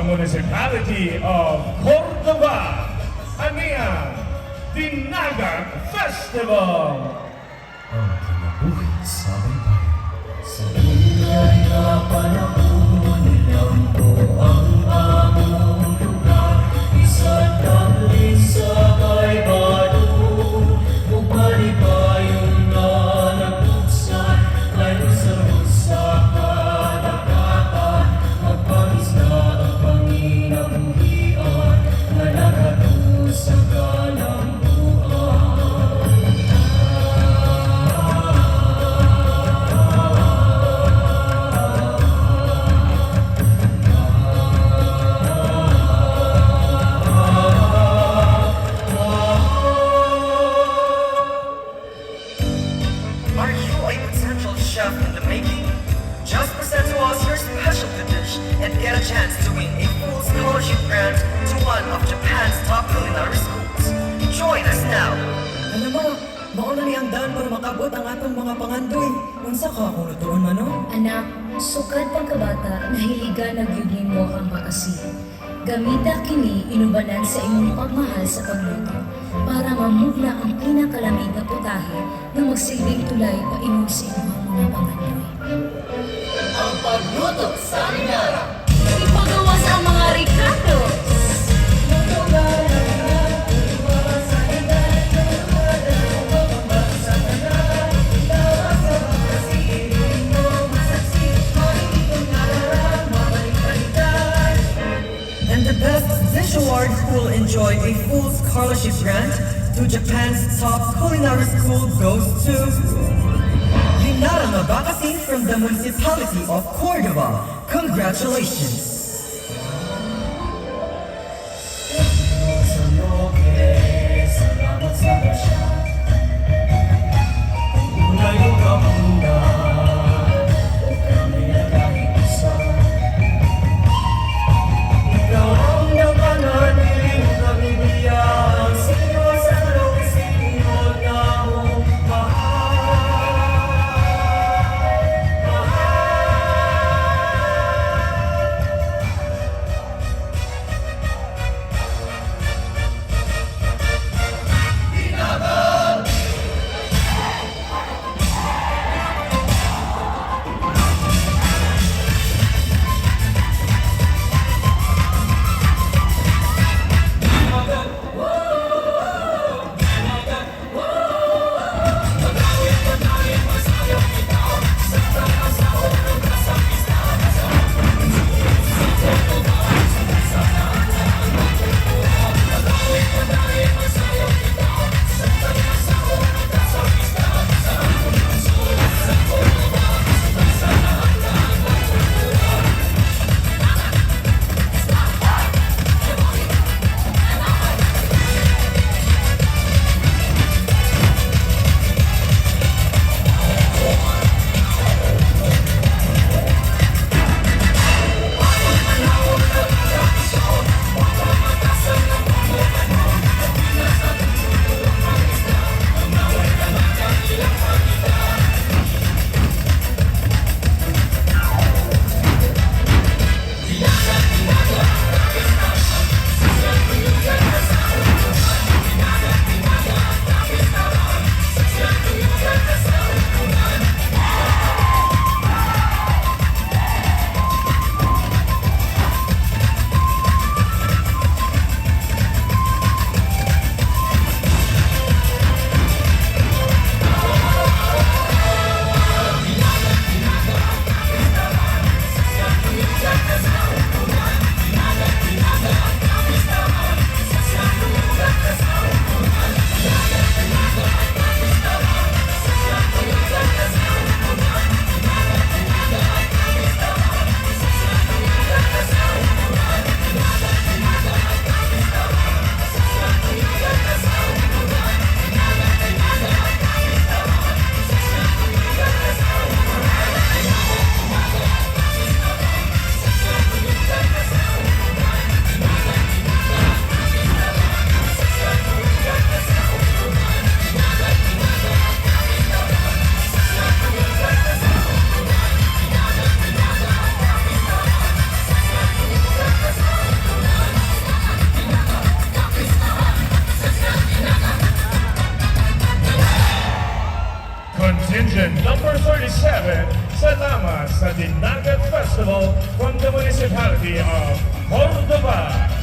Municipality of Cordova, Anian Dinagat Festival. Ang kinabuhi sa baybayin. Sa tunay na panahon ng buong among lugar, isa't dahil sa kaibanon, upalipayon na nagpuksan, kayo sa rusa kadagatan, magpangis na ang panginabuhian, na naghatong sa kalambuan. Are you a potential chef in the making? Just present to us your specialty dish and get a chance to win a full scholarship grant to one of Japan's top culinary schools. Join us now! Alam mo, mauna ni hangdan para makabot ang atong mga pangandoy. Unsa ka kung lutuon man no? Anak, sukad pagkabata, nahiligan na gyud nimo ang makasiya. Gamita kini inubanan sa imong pagmahal sa pagluto para mamugna ang pinakalamig na putahe na magsilbing tulay pa imong sa imong mga pangandoy. Ang pagluto sa Linara. Ipagawas ang mga ricados! And the Best Dish Award will enjoy a full scholarship grant to Japan's top culinary school goes to Linara Mabakasin from the municipality of Cordova. Congratulations! Salamat sa Diyos. Una yung kamundan, o kami na kahit isa. Ikaw ang napanatiling kami biyang, sino sa dalawang sinunod na mong mahal. Contingent number 37, salamat sa Dinagat Festival from the municipality of Cordova.